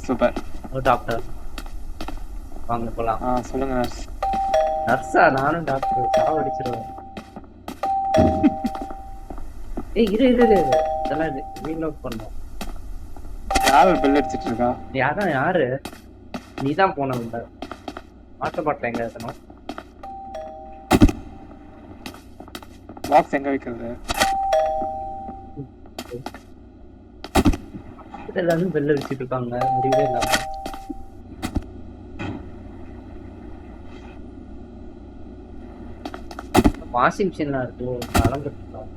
Super. ஒரு doctor வாங்க போலாம். சொல்லுங்க நர்ஸ். நர்ஸா? நானும் டாக்டர் சாவடிச்சிருவேன். ஏய் இரு இரு இரு, இதெல்லாம் ரீலோட் பண்ணோம். யார் பெல் அடிச்சிட்டு இருக்கா? யாரு? நீ தான் போனவங்க. வாட்டர் பாட்டில் எங்க இருக்கணும்? பாக்ஸ் எங்க வைக்கிறது? எல்லாரும் பெல் அடிச்சிட்டு இருக்காங்க, முடியவே இல்லாம. வாஷிங் மிஷின்லாம் இருக்கு, கலந்துருக்கோம்.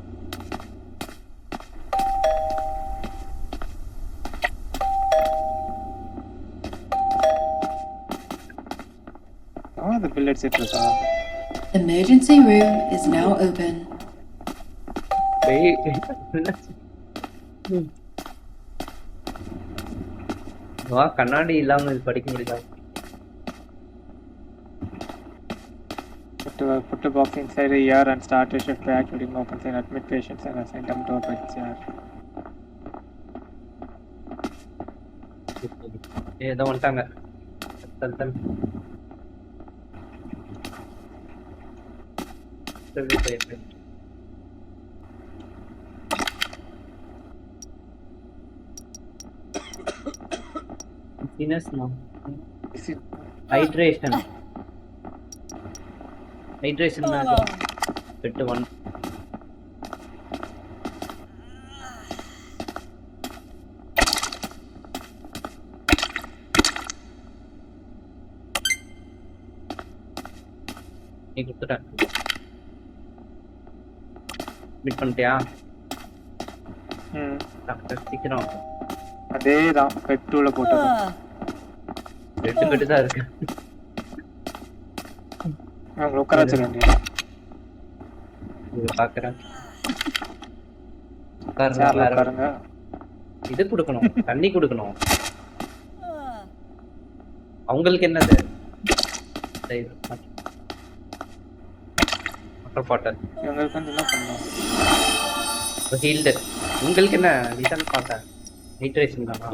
அந்த பெல் அடிச்சிட்டு இருக்கா? Emergency room is now open. வா, கண்ணாடி இல்லாம இது படிக்க முடியாது. Put the box inside the ER and start a shift by activating opens and admit patients and assign them to a chair. ஏதோ வந்துட்டாங்க. தல் தல். Hydration bed 1. நீ கொடுத்துட்டேன். மீட் பண்ணிட்டியா? டாக்டர் சீக்கிரம். அதேதான் பெட் 2ல போட்டது. ரெண்டு பெட்டு தான் இருக்கு. நான் உட்கார வச்சிருக்கேன். இது பாக்குறேன். உட்காருங்க. இது கொடுக்கணும், தண்ணி கொடுக்கணும். அவங்களுக்கு என்னது? Water bottle. இவங்களுக்கு வந்து என்ன பண்ணணும்? ஹீல்டு. உங்களுக்கு என்ன? நீதான் பார்த்தேன். ஹைட்ரேஷன் தானா?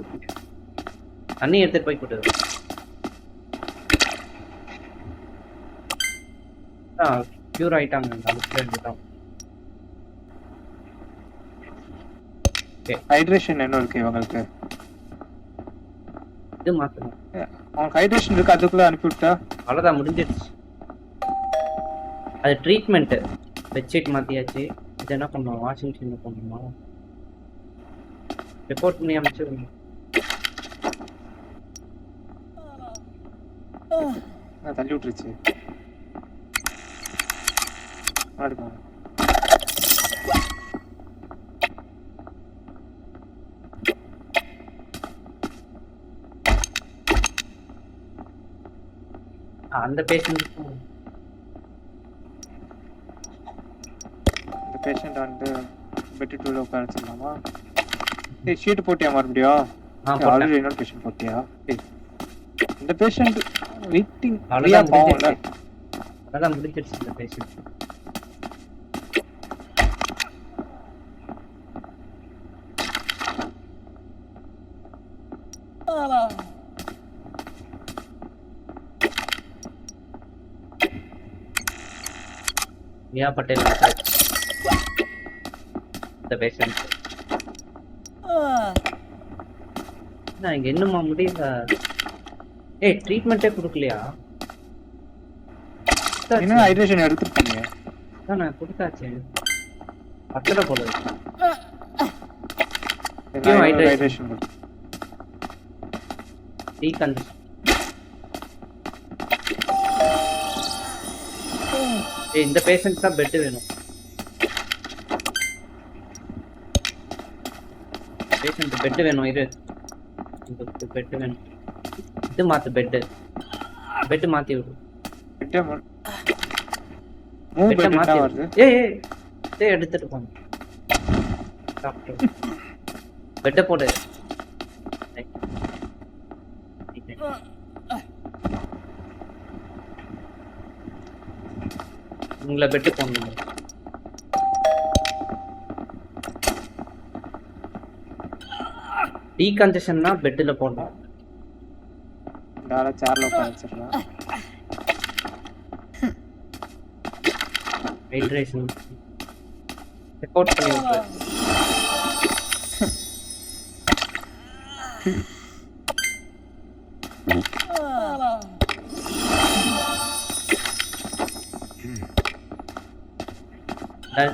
தண்ணி எடுத்துட்டு போய் கொடுத்து. க்யூர் ஆயிட்டாங்க. ஹைட்ரேஷன் என்ன இருக்கு இவங்களுக்கு? இது மாத்தணும். அவங்க ஹைட்ரேஷன் இருக்கு, அதுக்குள்ள அனுப்பிவிட்டா அவ்வளோதான், முடிஞ்சிடுச்சு. அது ட்ரீட்மெண்ட். பெட்ஷீட் மாத்தியாச்சு. இது என்ன பண்ணுவோம்? வாஷிங் மிஷின் பண்ணணுமா? ரிப்போர்ட் பண்ணி அமைச்சிருங்க. தள்ளி விட்டுருச்சு. அந்த பேஷண்ட் வந்து பெட் 2ல உட்கார வச்சிடலாமா? ஏய் ஷீட் போட்டியா மறுபடியும்? ஆல்ரெடி இன்னொரு பேஷண்ட் போட்டியா? ஏய் இந்த பேஷண்ட் வெயிட்டிங். அதான் முடிஞ்சிடுச்சு இந்த பேஷண்ட். மியா பட்டேல் இந்த பேஷண்ட். நான் இங்க என்னமா முடியல. ஏய் ட்ரீட்மெண்ட்டே கொடுக்கலையா? என்ன ஹைட்ரேஷன் எடுத்துட்டீங்க? நான் கொடுத்தாச்சு. பத்தல போல இருக்கு. Hydration tea condition. ஏய் இந்த பேஷண்ட் தான் பெட் வேணும். பேஷண்ட் பெட் வேணும். இரு, இந்த பெட் வேணும். இது மாத்து. பெட் மாத்தி விடு. பெட் மாத்தி வருது. ஏய் எடுத்துட்டு போங்க டாக்டர். பெட்ட போடு. உங்களை பெட்டு போடணும். டீகன்ஜஷன்னா பெட்டில் போடணும். வேற சேர்ல உட்காந்துச்சிடலாம். ஹைட்ரேஷன் செக் அவுட் பண்ணி விட்டு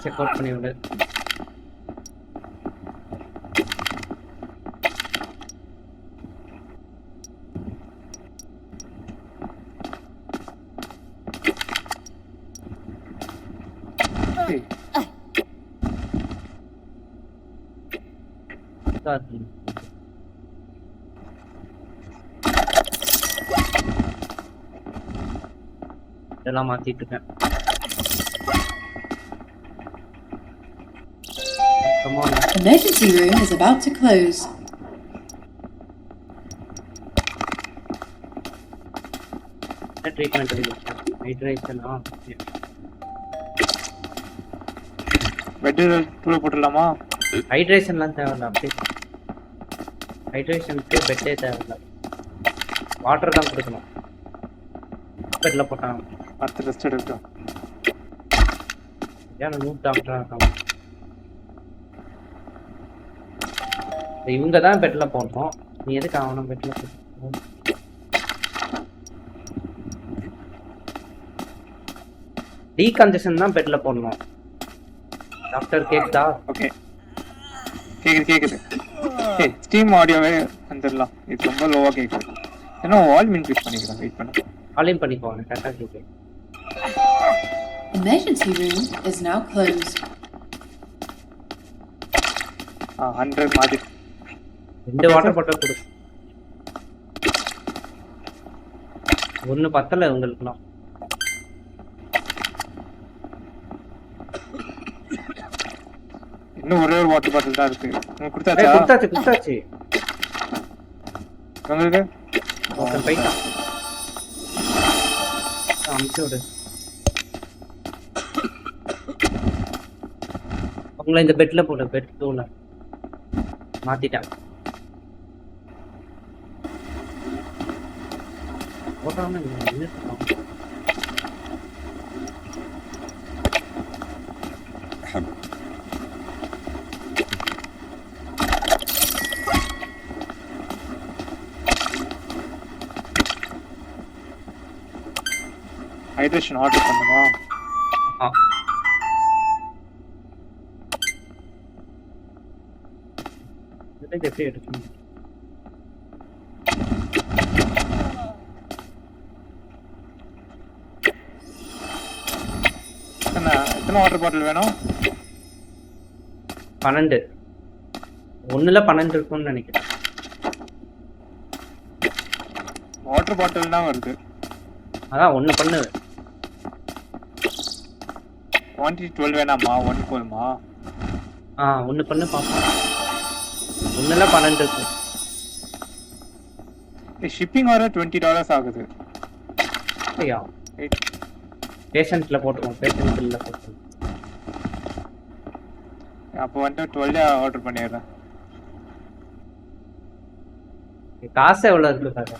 செக் அவுட் பண்ணி விடு. இதெல்லாம் மாத்திட்டு இருக்கேன். Come on. Emergency room is about to close. Treatment ஹைட்ரேஷனா பெட் தூள போட்டுடலாமா? ஹைட்ரேஷன்லாம் தேவையில்ல. அப்படி ஹைட்ரேஷனுக்கு பெட்டே தேவையில்ல. வாட்டர் தான் கொடுக்கணும். பெட்டில் போட்டாங்க. அடுத்து ரெஸ்ட் எடுக்கட்டும். ஏன்னா நூப் டாக்டராக இருக்காங்க. இவங்க தான் பெட்டில் போடணும். நீ எதுக்கு ஆகணும் பெட்டில் போடணும்? டீகன்ஜெஷன் தான் பெட்டில் போடணும். டாக்டர் கேக்குதா? ஓகே கேக்குது. ஏய் ஸ்டீம் ஆடியோவே வந்துடலாம். இது ரொம்ப லோவா கேக்குது. ஏன்னா வால்யூம் இன்க்ரீஸ் பண்ணிக்கிறேன். வெயிட் பண்ணு. வால்யூம் பண்ணிக்கோங்க. கரெக்டாக கேட்கு. Emergency room is now closed. 100 மாதிரி. 2 வாட்டர் பாட்டில் கொடு. ஒன்று பத்தலை உங்களுக்குலாம். இன்னும் ஒரே ஒரு வாட்டர் பாட்டில் தான் இருக்கு. உங்களுக்கு கொடுத்தாச்சா? கொடுத்தாச்சு. உங்களுக்கு ஓகே போய்ட்டான். அமுச்சு விடு. உங்களை இந்த பெட்டில் போடு. பெட் தூள மாத்திட்டேன். போட்டாமல் ஹைட்ரேஷன் ஆர்டர் பண்ணுமா? எப்படி எடுக்கணும்? எத்தனை வாட்டர் பாட்டில் வேணும்? 12. 1ல 12 இருக்கும்னு நினைக்கிறேன். வாட்டர் பாட்டில் தான் வருது. அதான் 1 பண்ணு. குவான்டிட்டி 12 வேணாமா? 1 போதுமா? 1 பண்ணு பாப்போம். 1ல 12 இருக்கும். ஷிப்பிங் வர $20 ஆகுது. ஐயா பேஷண்ட்ல போட்டுருவோம். பேஷண்ட் பில்ல போட்டுருவோம். அப்போ வந்து 12 ஆர்டர் பண்ணிடுறேன். காசு எவ்வளோ இருக்கு சார்?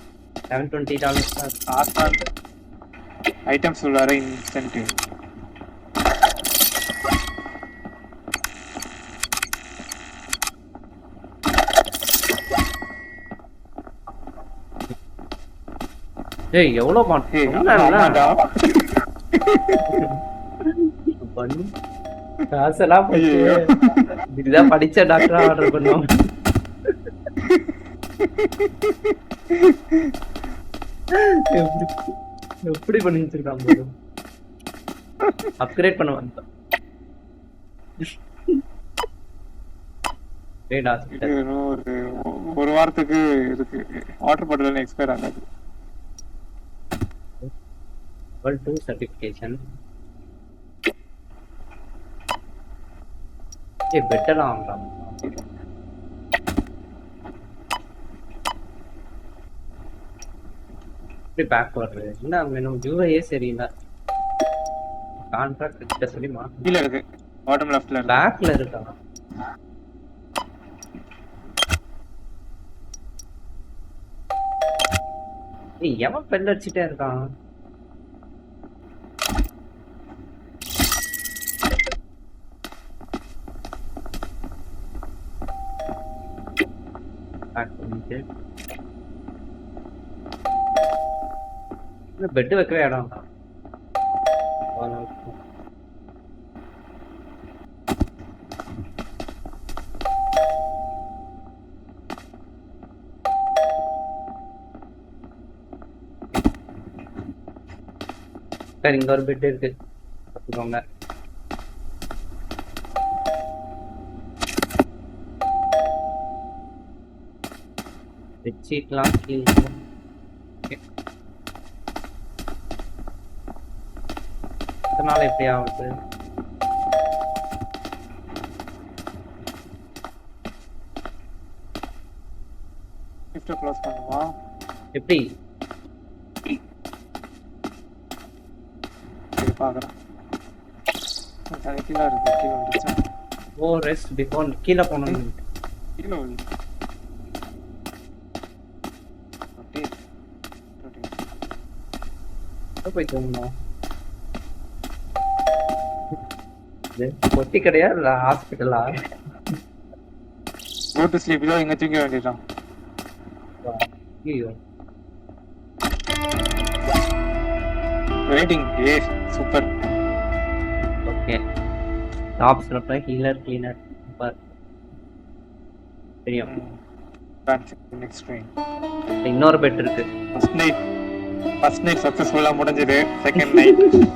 $720 தான். காசு ஐட்டம்ஸ் உள்ளார இன்சென்டிவ். ஏய் எவ்வளோ காசெல்லாம் இதுதான் படிச்ச டாக்டரா ஆர்டர் பண்ணுவோம். எப்படி பண்ணி வச்சிருக்காங்க? அப்கிரேட் பண்ண வந்தோம். ஒரு வாரத்துக்கு இருக்கு. வாட்டர் பாட்டில் எக்ஸ்பயர் ஆகாது. level 2 certification. ये better ஆகலாம். இப்படி பேக் வருது. என்ன வேணும்? யூஐஏ சரியில்லை. கான்ட்ராக்ட் கிட்ட சொல்லி கீழ இருக்கு. பாட்டம் லெஃப்ட்ல இருக்கு. பேக்ல இருக்கா? ஏய் எவன் பெல் அடிச்சுட்டே இருக்கான்? பேக் பண்ணிட்டு பெட் வைக்கவே இடம் தான். சார் இங்க ஒரு பெட் இருக்கு பார்த்துக்கோங்க. பெட்ஷீட்லாம் கீழே. இதனால எப்படி ஆகுது? லிஃப்ட் க்ளோஸ் பண்ணுமா? எப்படி? சரி பார்க்குறேன். கீழே இருக்கு, கீழே வந்துச்சா? ஓ ரெஸ்ட் பிஃபோர் கீழே போகணும். கீழே வந்து போய் தூங்கணும். பொட்டி கடையா இல்ல ஹாஸ்பிட்டலா? Go to sleep. இதோ இங்க தூங்க வேண்டியதான். ஐயோ வெயிட்டிங். ஏ சூப்பர். ஓகே டாப் ஸ்லோப்ல ஹீலர் கிளீனர் சூப்பர். தெரியும். Next train. இன்னொரு பெட் இருக்கு. ஃபர்ஸ்ட் நைட் சக்சஸ்ஃபுல்லா முடிஞ்சது. செகண்ட் நைட் இருக்கும்ல.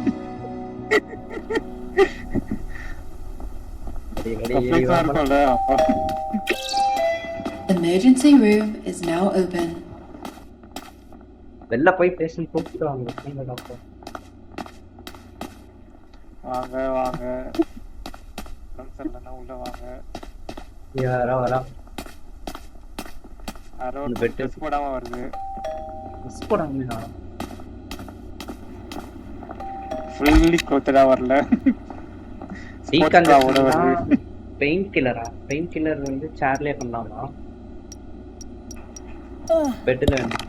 The emergency room is now open. வெளில போய் பேஷண்ட் கூப்பிட்டு வாங்க டாக்டர். வாங்க வாங்க. கன்சர்ட்லனா உள்ள வாங்க. யாரா வரா? யாரோ பெட் போடாம வருது. மிஸ் போடாம ஃபுல்லி கோத்தடா வரல. பெயின் கில்லரா? பெயின் கில்லர் வந்து சேர்லயே பண்ணலாமா? பெட்ல வேணும்.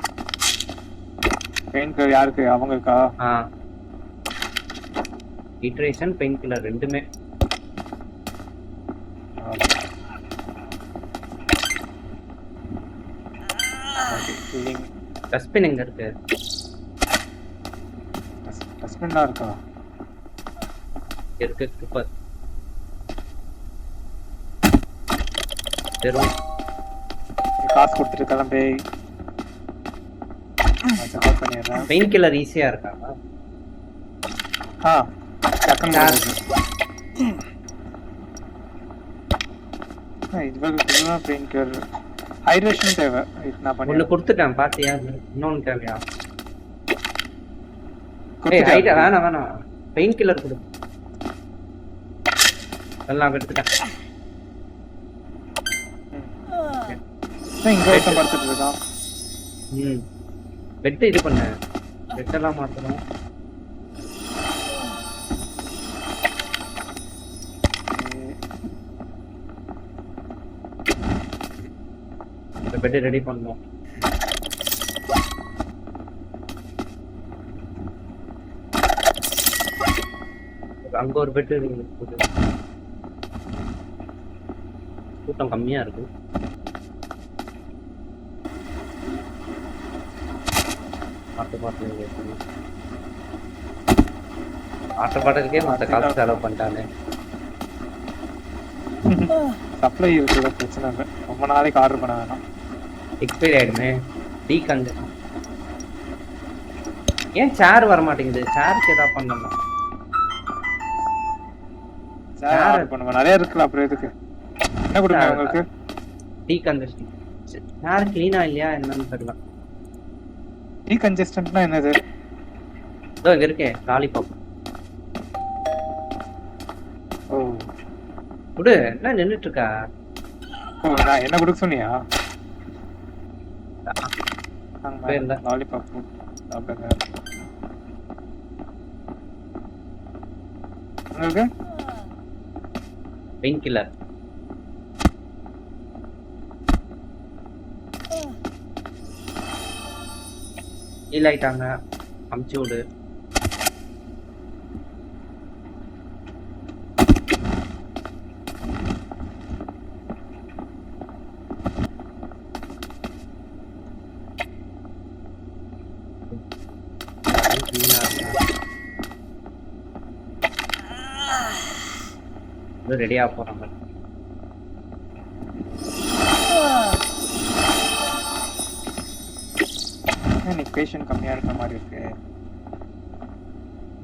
பெயின் கில்லர் யாருக்கு? அவங்களுக்கா? இட்ரேஷன் பெயின் கில்லர் ரெண்டுமே. டஸ்ட்பின் எங்க இருக்கு? டஸ்ட்பின்லாம் இருக்கா? இருக்கு சூப்பர். வெறும் காசு கொடுத்துட்டு கிளம்பி பண்ணிடுறேன். பெயின் கில்லர் ஈஸியா இருக்கா? இதுவரைக்கும் பெயின் கில்லர் ஹைட்ரேஷன் தேவை. ஒண்ணு கொடுத்துட்டேன் பாத்தியா? இன்னொன்னு தேவையா? வேணாம் வேணாம் பெயின் கில்லர் கொடு. எல்லாம் எடுத்துட்டேன். இங்க ஒருத்தன் படுத்துட்டு இருக்கான். பெட் இது பண்ண பெட்டெல்லாம் மாத்தணும். இந்த பெட் ரெடி பண்ணோம். அங்க ஒரு பெட் இருக்குது. கூட்டம் கம்மியா இருக்கு. ஆட்டோ பாட்டுக்கே மற்ற காசு செலவு பண்ணிட்டானே. சப்ளை இருக்கிற பிரச்சனை இல்லை. ரொம்ப நாளைக்கு ஆர்டர் பண்ண வேணாம். எக்ஸ்பைரி ஆயிடுமே. டீகன்ஜெஷன். ஏன் சேர் வர மாட்டேங்குது? சேருக்கு ஏதாவது பண்ணலாம். சேர் ஆர்டர் பண்ணுவேன். நிறைய இருக்குல்ல, அப்புறம் எதுக்கு? என்ன கொடுங்க உங்களுக்கு? டீகன்ஜெஷன். சேர் க்ளீனா இல்லையா என்னன்னு தெரியல. டீகன்ஜெஸ்டன்ட்னா என்னது? இதோ இங்க இருக்கே லாலிபாப். ஓ குடு. என்ன நின்னுட்டு இருக்கா? ஓ நான் என்ன கொடுக்க சொன்னியா? பேர்ல லாலிபாப் சாப்பிடுங்க. உங்களுக்கு பெயின் கில்லர். ஹீல் ஆயிட்டாங்க. அமுச்சு விடு. ரெடியா போறாங்க. எனக்கு பேஷண்ட் கம்மியா இருக்க மாதிரி இருக்கு.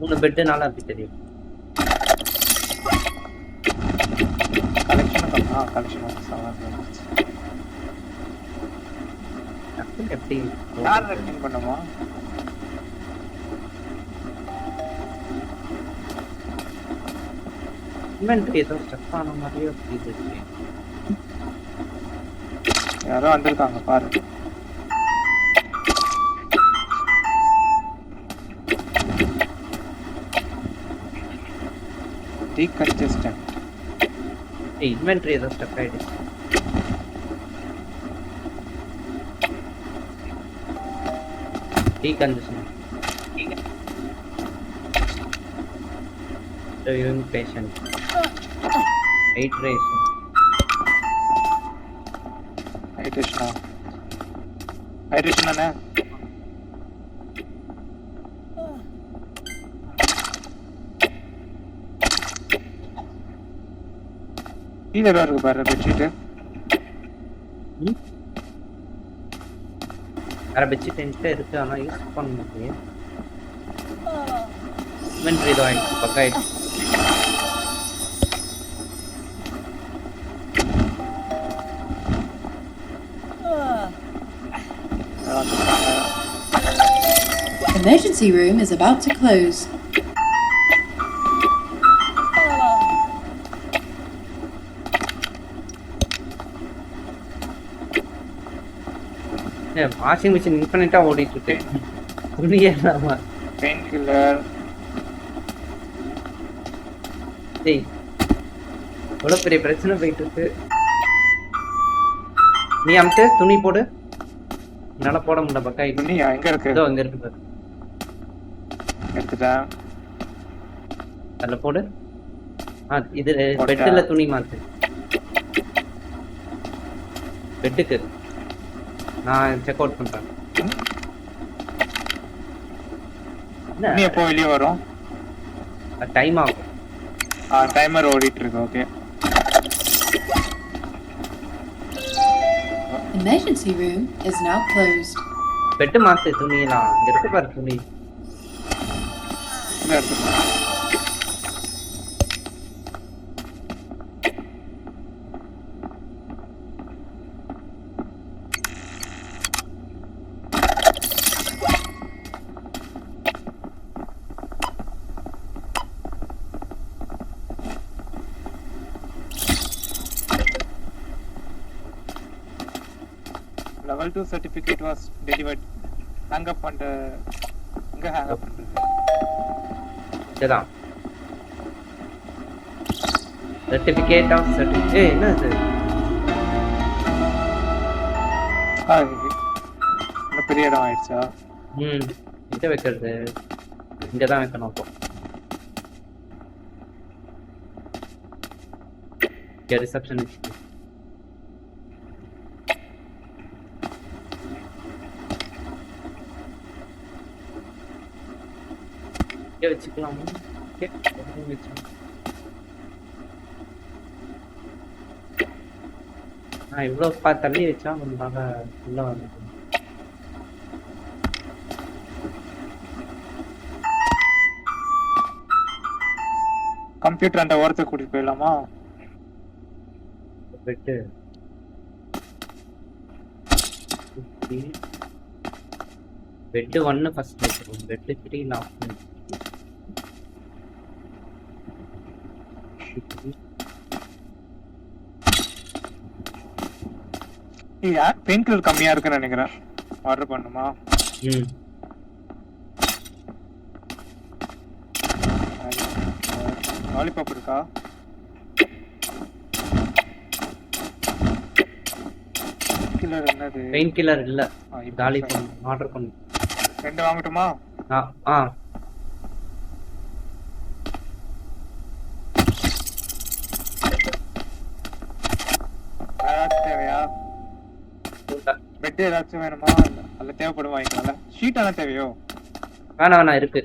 3 பெட்டுனால அப்படி தெரியும். கலெக்ஷன் கம்மியா கலெக்ஷன் சாவாங்க. எப்படி யார் ரெக்கமெண்ட் பண்ணுமா? இன்வென்டரி ஏதோ ஸ்டக் ஆன மாதிரியே இருக்கு. யாரோ வந்திருக்காங்க பாரு. டீகன்ஜஸ்டன்ட். இன்வென்டரி ஏதோ ஸ்டக் ஆயிடுச்சு. டீகன்ஜஸ்டன்ட். Reviewing patient. Hydration. ஹைட்ரேஷன் அண்ணா. கீழே வேற இருக்கு பாரு பெட்ஷீட்டு. வேற பெட்ஷீட் என்கிட்ட இருக்கு, ஆனால் யூஸ் பண்ண முடியும். இன்வென்டரி ஏதோ ஆயிடுச்சு, பக்கம் ஆயிடுச்சு. Emergency room is about to close. Washing machine இன்ஃபினிட்டா ஓடிட்டு இருக்கு. புரியல. Painkiller. டேய், இவ்வளவு பெரிய பிரச்சனை போயிட்டு இருக்கு. நீ அம்ட்டு துணி போடு. என்னால போட முடியல, பக்கா. துணி எங்க இருக்கு? இதோ அங்க இருக்கு பாரு. எடுத்துட்டேன். அதுல போடு. இது பெட்ல துணி மாத்து. பெட்டுக்கு நான் செக் அவுட் பண்றேன். நீ எப்போ வெளியே வரும்? டைம் ஆகும். டைமர் ஓடிட்டு இருக்கு. Okay. Emergency room is now closed. Bed மாத்து. துணியெல்லாம் இங்க இருக்கு பாரு. துணி level 2 certificate was delivered. Hang up and இங்க hang up பண்றது. இதுதான் சர்டிபிகேட் ஆஃப் சர்டிபிகேட். ஏய், என்ன இது? இந்த பெரிய இடம் ஆயிடுச்சா? இதை வைக்கிறது இங்க தான் வைக்கணும். அப்போ இங்க ரிசப்ஷன் வச்சு வச்சுக்கலாம். இவ்வளவு தள்ளி வச்சா நமக்காக உள்ள வந்து கம்ப்யூட்டர் அந்த ஓரத்தை கூட்டிட்டு போயிடலாமா? பெட்டு பெட்டு 1 ஃபர்ஸ்ட் வச்சிருக்கோம். Bed 3 last. பெயின் கில்லர் கம்மியா இருக்குன்னு நினைக்கிறேன். ஆர்டர் பண்ணுமா? லாலிபாப் இருக்கா? கில்லர் என்னது? பெயின் கில்லர் இல்ல. லாலிபாப் ஆர்டர் பண்ணு. 2 வாங்கட்டுமா? ஆ ஆ ஏதாச்சும் தேவையா? பெட் ஏதாச்சும் வேணுமா? அல்ல தேவைப்படும் வாங்கிக்கலாம்ல. ஷீட் எல்லாம் தேவையோ? வேணாம் வேணாம் இருக்கு,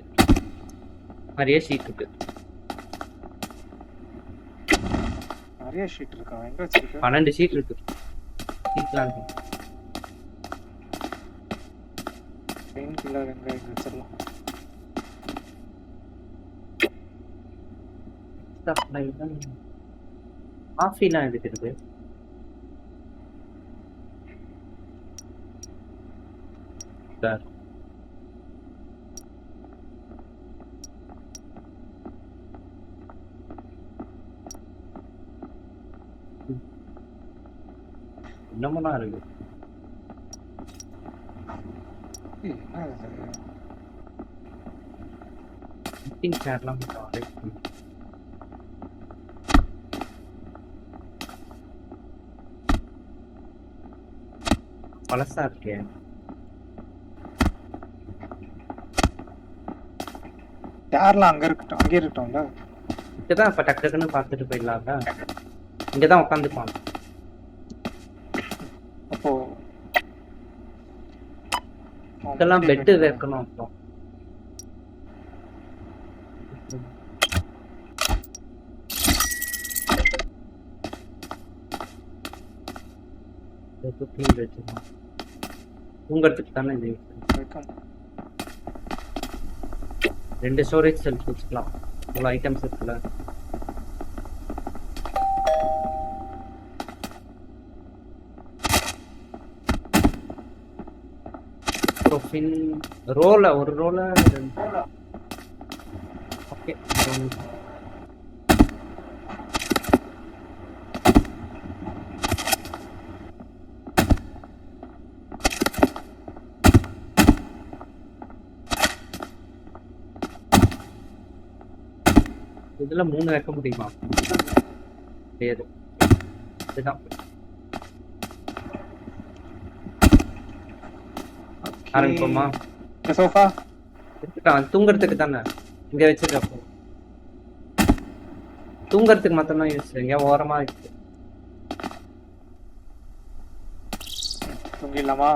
நிறைய ஷீட் இருக்கு. நிறைய ஷீட் இருக்கா? எங்க வச்சிருக்க? 12 ஷீட் இருக்கு. ஷீட்லாம் இருக்கு. பெயின் கில்லர் எங்க வச்சிடலாம்? காஃபிலாம் எடுக்கிறது. சார் என்னமெல்லாம் இருக்கு. என்ன இது? சிட்டிங் சேர்லாம் கொஞ்சம் arrange பண்ணு. பழசா இருக்கே. சேர்லாம் அங்க இருக்கட்டும், அங்கே இருக்கட்டும்ல. இங்கதான் இப்ப டக்கு டக்குன்னு பார்த்துட்டு போயிடலாம்ல. இங்கதான் உட்காந்துப்பான். அப்போ இதெல்லாம் பெட்டு வைக்கணும். அப்புறம் வச்சிருக்கோம். தூங்கறதுக்கு தானே இது. வைக்கும். 2 ஸ்டோரேஜ் செல்ஸ் வச்சுக்கலாம். இவ்வளோ ஐட்டம்ஸ் இருக்குல்ல. ப்ரோஃபின் ரோல ஒரு ரோல ஓகே. இதுல 3 வைக்க முடியுமா? முடியாது. இதுதான் ஆரம்பிப்போமா? இந்த சோஃபா இருக்கட்டும், தூங்குறதுக்கு தானே இங்க வச்சிருக்கப்போ. தூங்குறதுக்கு மட்டும்தான் யூஸ். எங்க ஓரமா இருக்கு. தூங்கிடலாமா?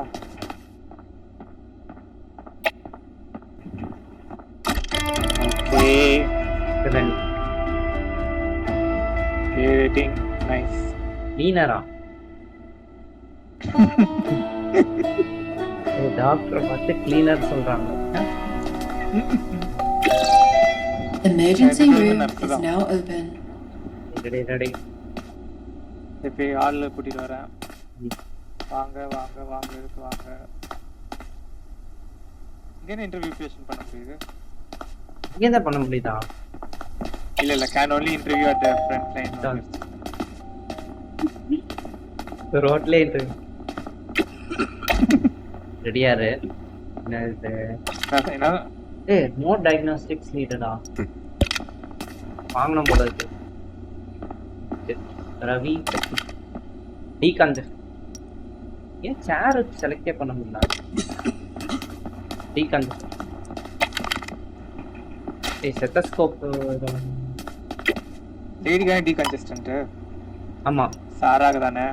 ஓகே. Rating nice. நீனரா டாக்டர் பார்த்து கிளீனர் சொல்றாங்க. Emergency room is now open. Ready. இப்போ ஆள்ல கூட்டிட்டு வரேன். வாங்க வாங்க வாங்க இருக்கு வாங்க. இங்க இன்டர்வியூ பேஷன் பண்ண முடியுது. இங்க என்ன பண்ண முடியுதா? இல்ல can only interview at the front line. ரோட்ல இன்டர்வியூ. ரெடியாரு. என்னது? என்ன? ஏய், மோர் டயக்னாஸ்டிக்ஸ் நீடடா. வாங்கணும் போல இருக்கு. ரவி டீகாந்த். ஏன் சேர் செலக்டே பண்ண முடியல? டீகாந்த். ஏய், ஸ்டெத்தஸ்கோப். லேடிகான டீகன்ஜஸ்டன்ட். ஆமா. சாராக தானே?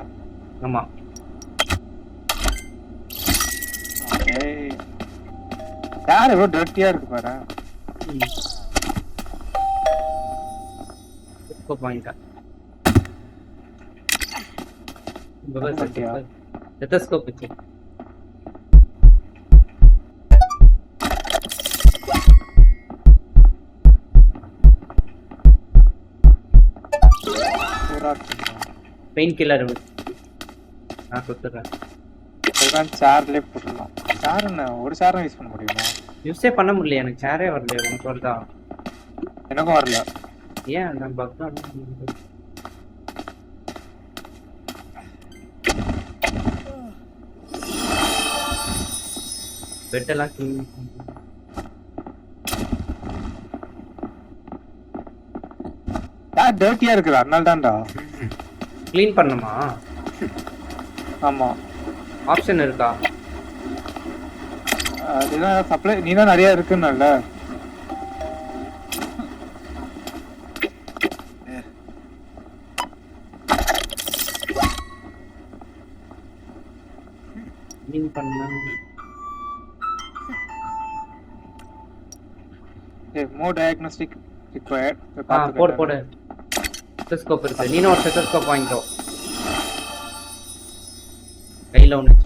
ஆமா. ஏய். யார் இவ்வளோ டர்ட்டியா இருக்கு பாரு. ஸ்கோப் வாங்கிட்டா. ஸ்டெத்தஸ்கோப் வச்சு. பெயின் கில்லர் நான் கொடுத்துறேன். சேர்லேயே போட்டுடலாம். சேர் என்ன ஒரு சேர் யூஸ் பண்ண முடியுமா? யூஸே பண்ண முடியல. எனக்கு சேரே வரல. உனக்கு வருதா? எனக்கும் வரல. ஏன் நான் பக் தான். பெட்டெல்லாம் க்ளீன் டர்ட்டியா இருக்குது. அதனால தான்டா. க்ளீன் பண்ணுமா? ஆமா. ஆப்ஷன் இருக்கா? அதுதான் சப்ளை நீ தான் நிறைய இருக்குன்னு க்ளீன் பண்ண மோ டயக்னோஸ்டிக் ரிக்வயர்ட் போடு போடு ஸ்டெத்தஸ்கோப் இருக்கு நீனும் ஒரு ஸ்டெத்தஸ்கோப் வாங்கிக்கோ கையில ஒன்று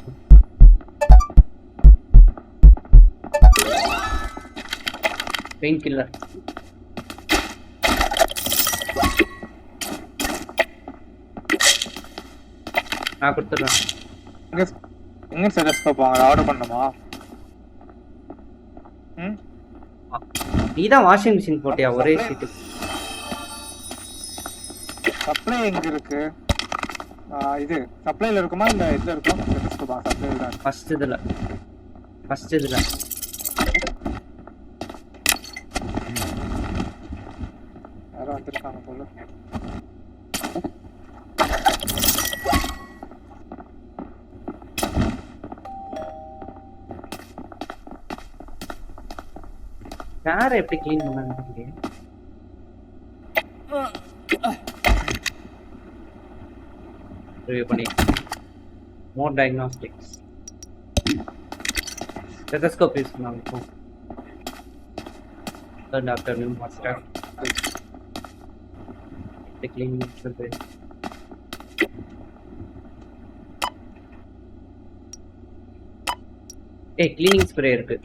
பெயின் கில்லர் நான் கொடுத்துட்றேன் எங்க ஸ்டெத்தஸ்கோப் வாங்க ஆர்டர் பண்ணுமா நீ தான் வாஷிங் மிஷின் போட்டியா ஒரே சீட்டு சப்ளை எங்க இருக்கு இது சப்ளைல இருக்குமா இல்ல இதுல இருக்கும் ஸ்டெத்தஸ்கோப் சப்ளைல தான் ஃபர்ஸ்ட் இதுல யாரோ வந்திருக்காங்க போல காரை எப்படி க்ளீன் பண்ணாங்க ரிவ்யூ பண்ணி மோர் டயக்னாஸ்டிக்ஸ் ஸ்டெத்தஸ்கோப் யூஸ் பண்ணாங்க இப்போ தேர்ட் ஆஃப்டர்நூன் மாஸ்டர் எப்படி க்ளீன் பண்ணுறது க்ளீனிங் ஸ்ப்ரே இருக்கு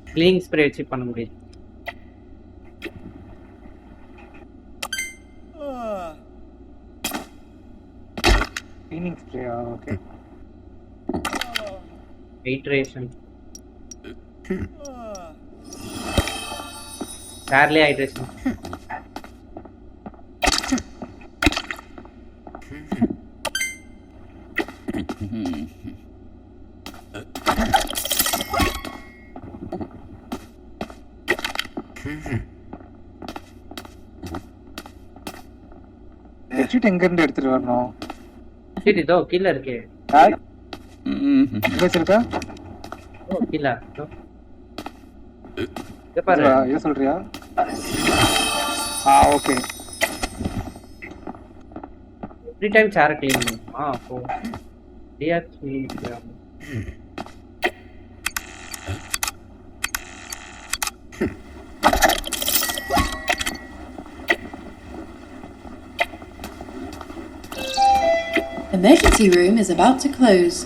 க்ளீனிங் ஸ்ப்ரே வச்சு பண்ண முடியும் cleaning spray okay hydration Charlie hydration bedsheet எங்க இருந்து எடுத்துட்டு வரணும் சரி இதோ கீழே இருக்கே எங்க வச்சிருக்கா கீழே பாரு இதை சொல்றியா ஓகே எவ்ரி டைம் சேர் க்ளீன் பண்ணணும் அப்போ deactivate Emergency room is about to close.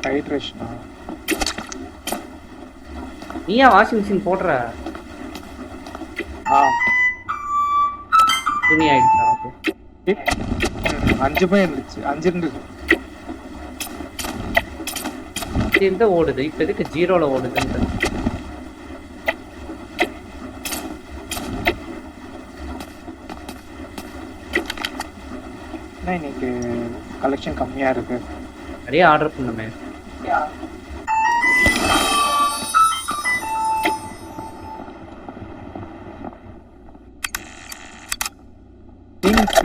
ஹைட்ரேஷனா நீயா வாஷிங் மிஷின் போடுற துணி ஆயிடுச்சா ஓகே 5 போய் இருந்துச்சு 5 இருந்துச்சு இந்த ஓடுது இப்ப எதுக்கு ஜீரோல ஓடுதுன்னு இன்னைக்கு கலெக்ஷன் கம்மியா இருக்கு நிறைய ஆர்டர் பண்ணுமே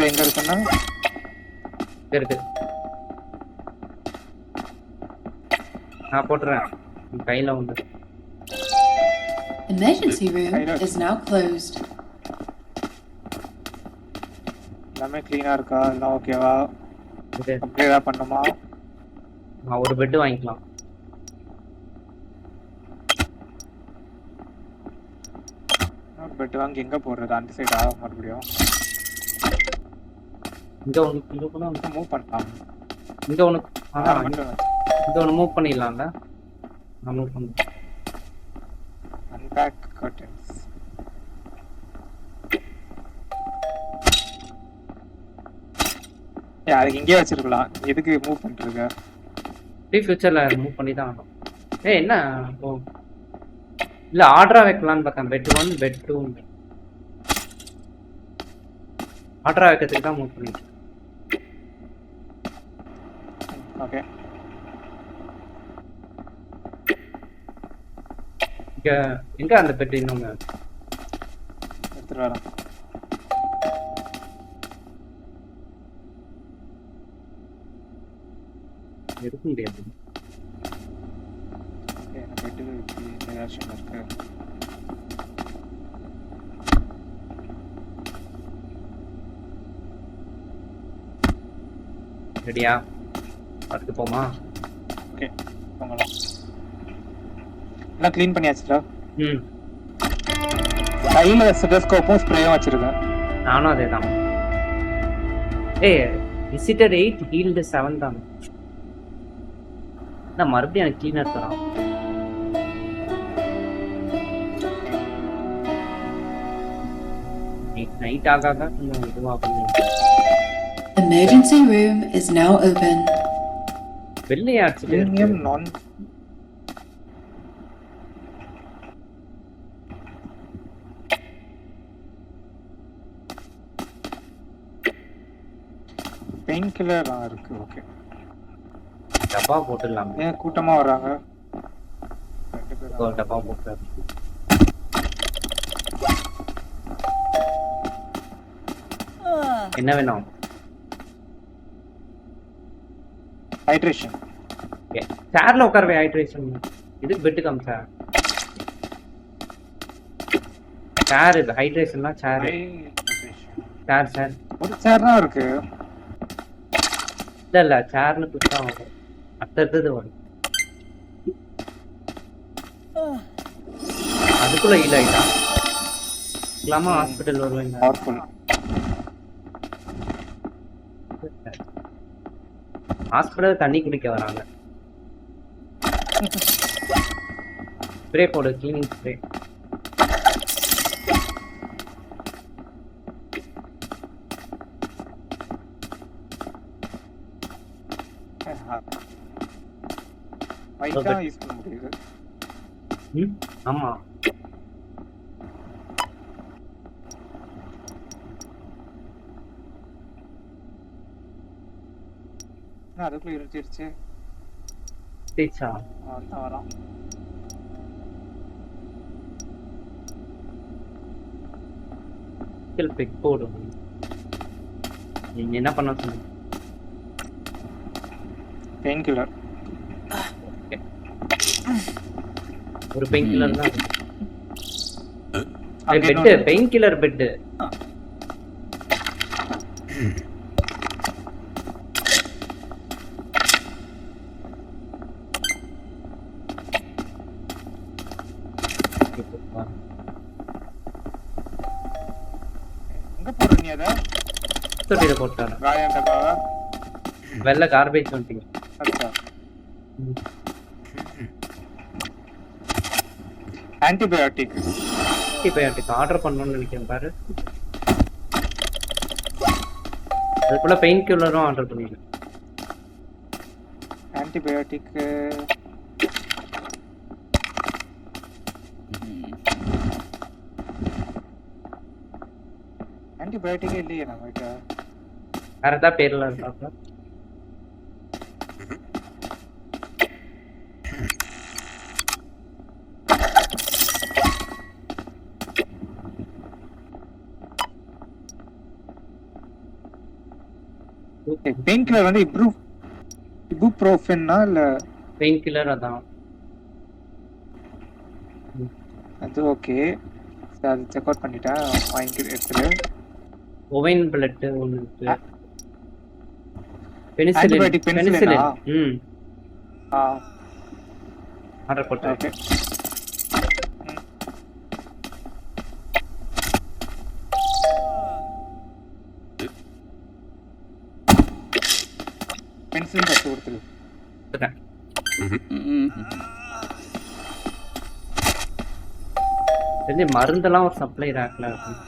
எங்க இருக்குன்னா இருக்கு நான் போட்டுறேன் கையில உண்டு Emergency room is now closed. எல்லாமே க்ளீனா இருக்கா எல்லாம் ஓகேவா இது அப்கிரேட் பண்ணுமா நான் ஒரு பெட் வாங்கிக்கலாம் பெட் வாங்கி எங்க போறது அந்த சைடா மறுபடியும் இங்க ஒன்று மூவ் பண்ணலாம் இங்க ஒன்று இங்க ஒன்று மூவ் பண்ணிடலாம்ல நான் மூவ் பண்ணுறேன் அன்பேக் கர்டன்ஸ் அதுக்கு இங்கே வச்சிருக்கலாம் எதுக்கு மூவ் பண்ணிட்டு இருக்க ஃபியூச்சர்ல மூவ் பண்ணி தான் ஆகும் என்ன ஓ இல்ல ஆர்டரா வைக்கலாம்னு பார்த்தேன் பெட் 1 பெட் 2 ஆர்டரா வைக்கிறதுக்கு தான் மூவ் பண்ணிட்டேன் ஓகே இங்க எங்க அந்த பெட் இன்னொன்னு எடுத்துட்டு வரேன். எடுக்க முடியாது. என்ன பெட்டு ஏதாச்சும் இருக்கு. ரெடியா? அடுத்து போமா? ஓகே போங்கலாம். எல்லாம் க்ளீன் பண்ணியாச்சுடா. ம் கையில ஸ்டெத்தோஸ்கோப்பும் ஸ்ப்ரேயும் வச்சிருக்கேன். நானும் அதே தான். ஏய் விசிட்டர் 8 ஹீல்டு 7 தான். நான் மறுபடியும் எனக்கு கிளீனர் தரான். நைட் ஆக கொஞ்சம் இதுவாகும். Emergency room is now open. வெள்ளையா அடிச்சுட்டு பிரீமியம் நான் பெயின் கில்லர் இருக்கு. ஓகே டப்பா போட்டுடலாம். ஏன் கூட்டமா வராங்க? ரெண்டு பேரும் ஒரு டப்பா போட்டு என்ன வேணும்? ஹைட்ரேஷன். சேர்ல உட்காரவே ஹைட்ரேஷன். இது பெட்டு கம் சார். சேர் இது ஹைட்ரேஷன்லாம் சேர். சேர் சேர் ஒரு சேர் தான் இருக்கு. இல்ல சேர்னு குத்தா வரும். அடுத்தது வரும். அதுக்குள்ள ஹீல் ஆயிட்டா. இல்லாம ஹாஸ்பிட்டல் வருவாங்க. பவர்ஃபுல். ஹாஸ்பிட்டல் தண்ணி குடிக்க வராங்க. ஸ்ப்ரே போடு, கிளீனிங் ஸ்ப்ரே. மைக்கா யூஸ் பண்ண முடியுது. ஆமா அதுக்குள்ள இருந்துச்சு. டீச்சா அதான் வரோம். கில் பிக் போடு. நீங்க என்ன பண்ண சொன்னீங்க? Pain killer. ஒரு பெயின் கில்லர் தான். Bed pain killer bed. எங்க போற நீ அத? தொட்டில போட்டாங்க. காயம் டப்பாவா? வெள்ள கார்பேஜ் வந்துட்டீங்க. அச்சா. ஆன்டிபயோட்டிக். ஆன்டிபயோட்டிக் ஆர்டர் பண்ணணும்னு நினைக்கிறேன் பாரு. அதுக்குள்ள பெயின் கில்லரும் ஆர்டர் பண்ணிடுங்க. ஆன்டிபயோட்டிக் ஆன்டிபயோட்டிக் இல்லையே நம்மகிட்ட. வேற ஏதாவது பேர்ல இருக்கா? பெயின் கில்லர் வந்து இபுப்ரோஃபென்னா இல்ல பெயின் கில்லர் அதான். அது ஓகே. அது செக் அவுட் பண்ணிட்டேன். வாங்கி எடுத்துரு. ஓவைன் பிளட் ஒன்னு இருக்கு. ஆன்டிபயோட்டிக் பெனிசிலினா? ஆர்டர் போட்டேன். ஓகே. பென்சிலின் ஃபர்ஸ்ட் கொடுத்துரு. தெரிஞ்ச மருந்தெல்லாம் ஒரு சப்ளை ரேக்ல இருக்கும்.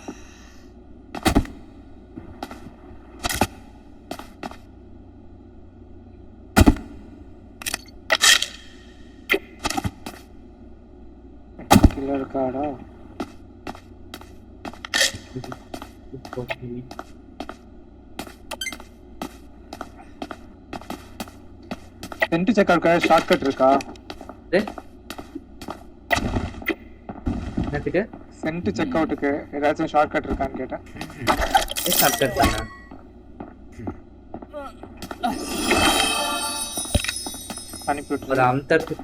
கில்லர் கார்டா? சென்ட் செக் அவுட் ஷார்ட்கட் இருக்கா? என்னத்துக்கு சென்ட் செக் அவுட்டுக்கு ஏதாச்சும் ஷார்ட் கட் இருக்கான்னு கேட்டேன். ஷார்ட்கட் தானே அனுப்பி ஒரு விட்டுரு. அம்தத்துக்கு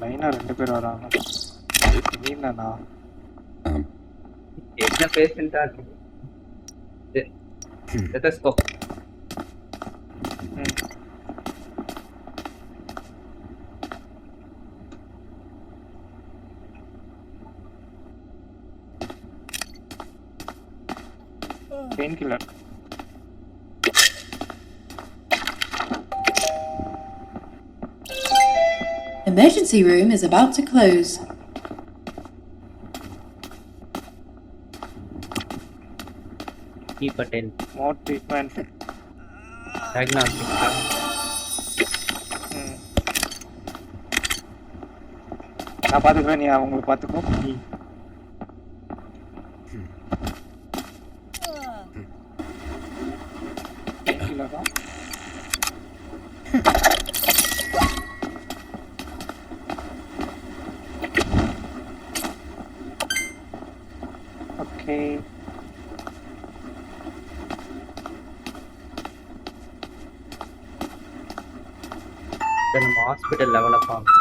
லைனா 2 பேர் வராங்க. நீதானா? என்ன பேஷண்டா இருக்கு ஸ்டெத்தஸ்கோப் ம். Pain killer. Emergency room is about to close. கீ பட்டேல் மோர் ட்ரீட்மெண்ட். டயக்னாஸ்டிக் நான் பாத்துக்கிறேன், நீ அவங்களை பாத்துக்கோ. பெயின் கில்லர் தான். ஓகே. நம்ம ஹாஸ்பிட்டல் லெவலப் ஆகும்.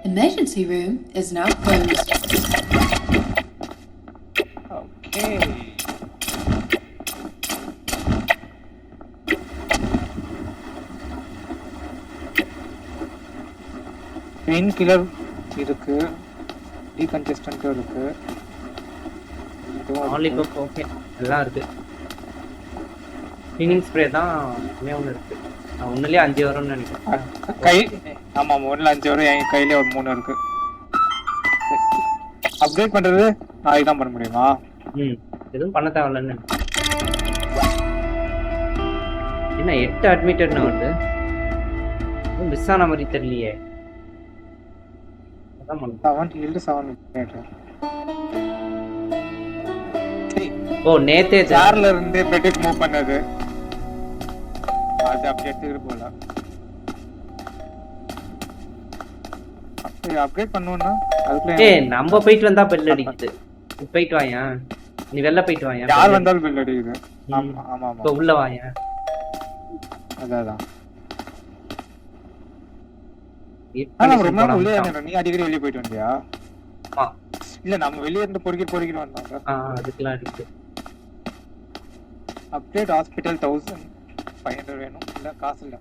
Emergency room is now closed. Okay. Pain killer இருக்கு, டீகன்ஜஸ்டன்ட்டும் இருக்கு, இதுவும் இருக்கு. லாலிபாப் ஓகே எல்லாம் இருக்கு. கிளீனிங் ஸ்ப்ரே தான் ஒண்ணே ஒன்று இருக்கு. நான் ஒன்றுலேயே 5 வரும்னு நினைக்கிறேன். கை ஆமா, 1-5 வரும். என் கையில ஒரு 3 இருக்கு. அப்டேட் பண்றது நாளைக்கு தான் பண்ண முடியுமா? எதுவும் பண்ண தேவையில்லன்னு என்ன 8 அட்மிட்டட்னு வருது. மிஸ் ஆன மாதிரி தெரியலையே. அதான் பண்ண 7 ஹீல்டு 7 கேட்டேன். ஓ நேத்தே சேர்ல இருந்து பெட்டுக்கு மூவ் பண்ணது அது அப்படியே எடுத்துக்கிட்டு போல. அப்டேட் பண்ணுவோம்னா அதுக்குள்ள நம்ம போயிட்டு வந்தா பெல் அடிக்குது. போயிட்டு வாயா, நீ வெளில போயிட்டு வாயா. யார் வந்தாலும் பெல் அடிக்குது. ஆமா ஆமா ஆமா, இப்போ உள்ள வாயா. அதான் ரொம்ப நாள் உள்ளே இருந்தேன். நீ அடிக்கடி வெளியே போயிட்டு வந்தியா? இல்ல நம்ம வெளியே இருந்து பொறுக்கிட்டு வந்தாங்க. அதுக்கெல்லாம் இருக்கு. அப்டேட் ஹாஸ்பிட்டல் 1500 வேணும். இல்ல காசு இல்ல.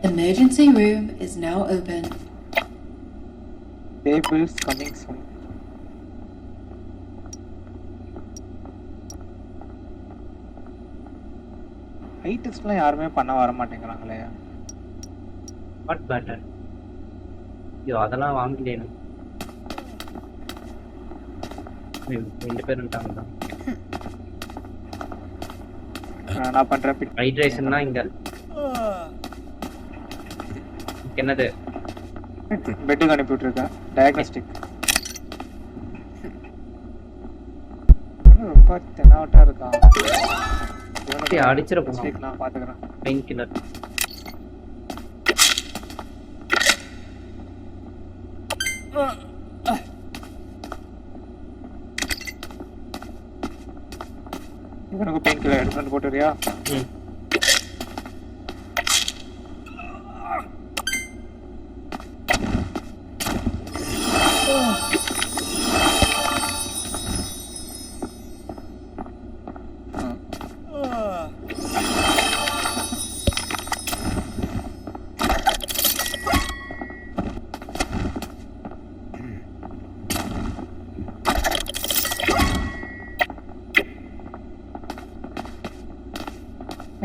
Emergency room is now open. Tables coming soon. High டெஸ்ட்லாம் யாருமே பண்ண வர மாட்டேங்கிறாங்களே. What better? ஐயோ அதெல்லாம் வாங்கலையே. 2 பேர் வந்துட்டாங்க தான். நான் பண்றேன். ஹைட்ரேஷன்னா இங்க என்னது பெட்டுக்கு அனுப்பி விட்டுருக்கேன். டயக்னாஸ்டிக் ரொம்ப தெனாவட்டா இருக்கான். அடிச்சிட போறோம். நான் பாத்துக்கிறேன். பெயின் கில்லர் இவனுக்கு பெயின் கில்லர் எடுத்து போட்டுறியா?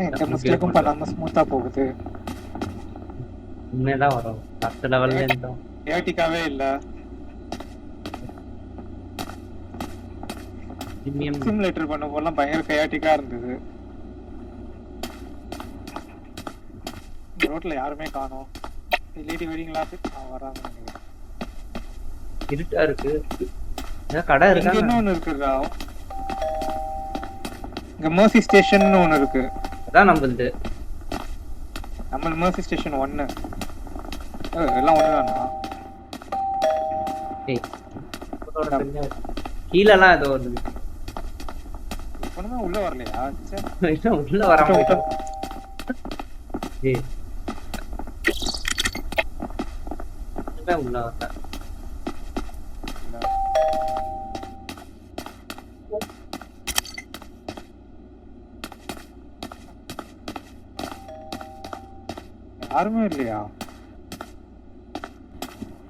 எந்த மிஸ்டேக்கும் பண்ணாம ஸ்மூத்தா போகுது. உண்மைதான் வரும். 10 லெவல்ல இருந்தோம். ஏட்டிக்காவே இல்ல. சிமுலேட்டர் பண்ண போலாம் பயங்கர கயாட்டிக்கா இருந்தது. ரோட்ல யாருமே காணோம். லேடி வெயிட்டிங்களா? வராங்க நினைக்கிறேன். இருட்டா இருக்கு. ஏதாவது கடை இங்க இருக்கா? இன்னொன்னு இருக்குடா. இங்க மர்சி ஸ்டேஷன் ஒன்னு இருக்கு. அதான் நம்மளுது. நம்ம மர்சி ஸ்டேஷன் 1. எல்லாம் ஒண்ணுதானா? ஏய் கீழலாம் ஏதோ வருது. ஒண்ணுமே உள்ள வரலையா? சே. இன்னும் உள்ள வராம போயிட்டோம். ஏய் இதான் உள்ள வரல. யாருமே இல்லையா?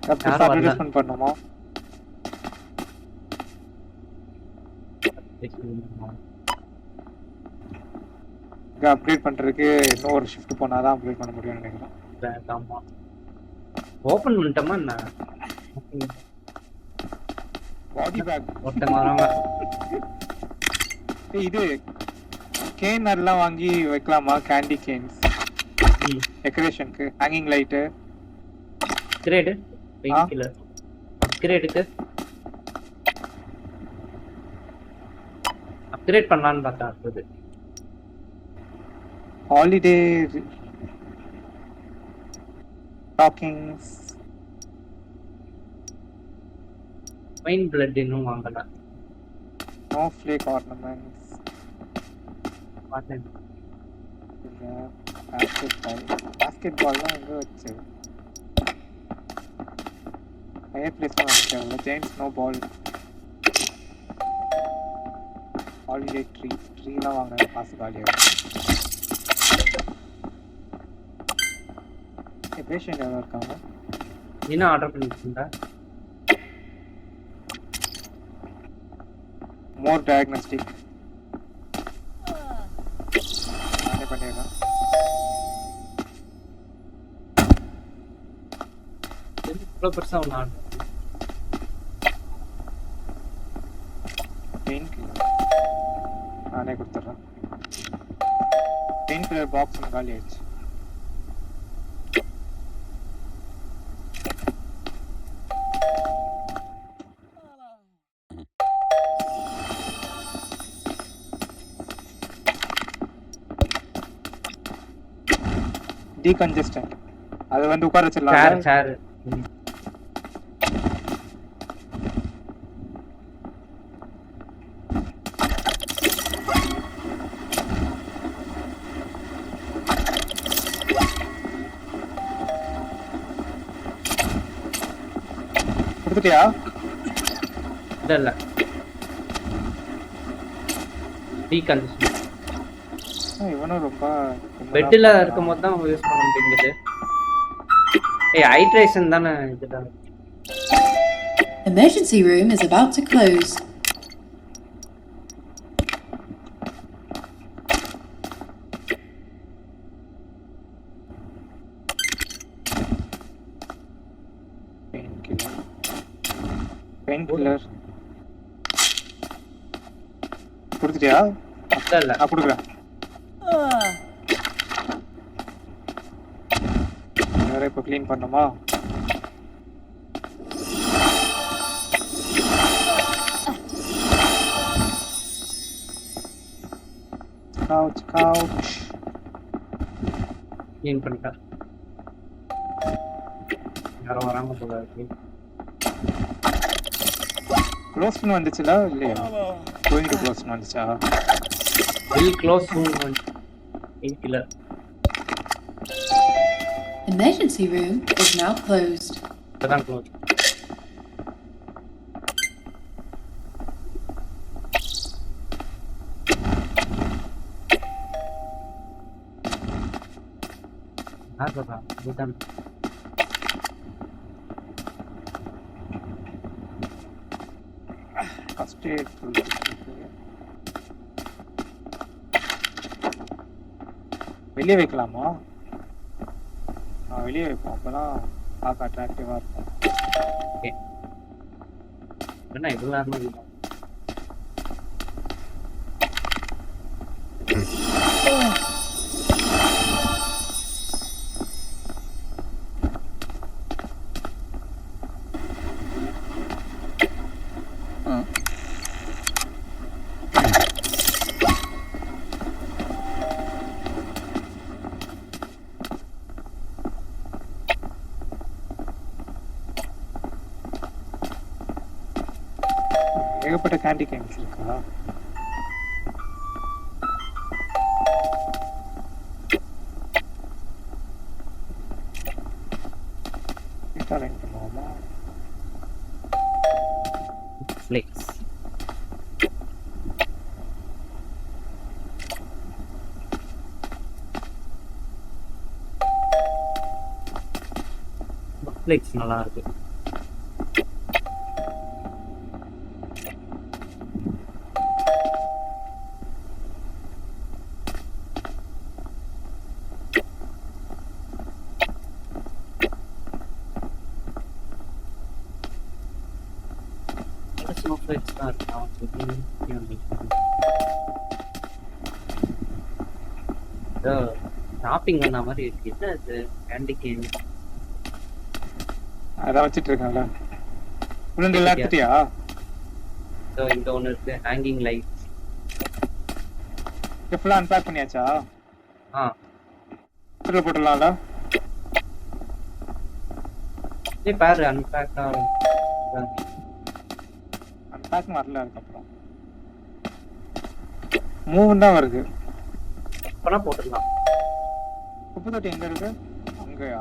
யாரும் வரல. அட்வர்டைஸ்மென்ட் பண்ணுமா? அப்டேட் பண்றதுக்கு இன்னும் ஒரு ஷிஃப்ட் போனாதான் அப்டேட் பண்ண முடியும்னு நினைக்கிறேன். ஆமா ஓபன் பண்ணிட்டோமா என்ன? Body bag. ஒருத்தங்க வராங்க. இது கேன் எல்லாம் வாங்கி வைக்கலாமா? கேண்டி கேன்ஸ் டெக்கரேஷனுக்கு, hanging light. Upgrade painkiller. அப்கிரேடுக்கு அப்கிரேட் பண்ணலான்னு பார்த்தா அடுத்தது ஹாலிடே டாக்கிங்ஸ். மைன் பிளட் இன்னும் வாங்கல. No flake ornaments. பார்த்தேன். பாஸ்கெட் பால்லாம் எங்க வச்சு ஃபயர் பிளேஸ்லாம் வச்சுட்டாங்க. Giant snowball. ஹாலிடே ட்ரீலாம் வாங்க காசு காலியாகும். பேஷண்ட் எவ்வளோ இருக்காங்க? என்ன ஆர்டர் பண்ணிருக்கீங்க? மோர் டயக்னோஸ்டிக் நானே பண்ணிடுறேன். இவ்வளோ பெருசாக ஒன்று ஆர்டர். பெயின் கில்லர் நானே கொடுத்துட்றேன். பெயின் கில்லர் பாக்ஸ் ஒன்று காலி ஆயிடுச்சு. டீகன்ஜஸ்டன்ட் அது வந்து உட்கார வச்சிடலாம். சேர் கொடுத்துட்டியா? இல்ல டீகன்ஜஸ்டன் இவனும் ரொம்ப பெட்ல இருக்கும்போது தான் யூஸ் பண்ண முடியுது. ஏய் ஹைட்ரேஷன் தானே இதுதான். Emergency room is about to close. Painkiller கொடுத்துட்டியா? இல்ல நான் கொடுக்குறேன். வேற இப்போ க்ளீன் பண்ணுமா? கவுச் கவுச் க்ளீன் பண்ணிட்டா. யாரும் வராம போல இருக்கு. க்ளோஸ்னு வந்துச்சுல இல்லையா? கோயிங் டு க்ளோஸ்னு வந்துச்சா? Will close soon. Pain killer. Emergency room is now closed. அதான் க்ளோஸ். ஆமா இதுதான். ஃபர்ஸ்ட் எய்ட் வெளியே வைக்கலாமா? வெளியே வைப்போம், அப்பதான் பார்க்க அட்ராக்டிவா இருக்கும். என்ன இவ்வளவு நேரமா இல்லை. ஏகப்பட்ட கேண்டி கேம்ஸ் இருக்கா? லைன் பண்ணுவோமா? ஃப்ளெக்ஸ் ஃப்ளெக்ஸ் நல்லா இருக்கு. Snowflakes தான் ஷாப்பிங் பண்ண மாதிரி இருக்கு. என்ன இது கேண்டி கேம்? அதான் வச்சிட்டு இருக்கேன்ல. உனக்கு எல்லாம் எடுத்துட்டியா? இங்க ஒண்ணு இருக்கு, ஹேங்கிங் லைட்ஸ். ஃபுல்லா அன்பேக் பண்ணியாச்சா? இதுல போட்டுடலாம்ல. நீ பாரு அன்பேக்கா அன்பேக் வரல. அதுக்கப்புறம் மூவ் தான் வருது. அப்பனா போட்டுடலாம். குப்பை தொட்டி எங்க இருக்கு? அங்கயா?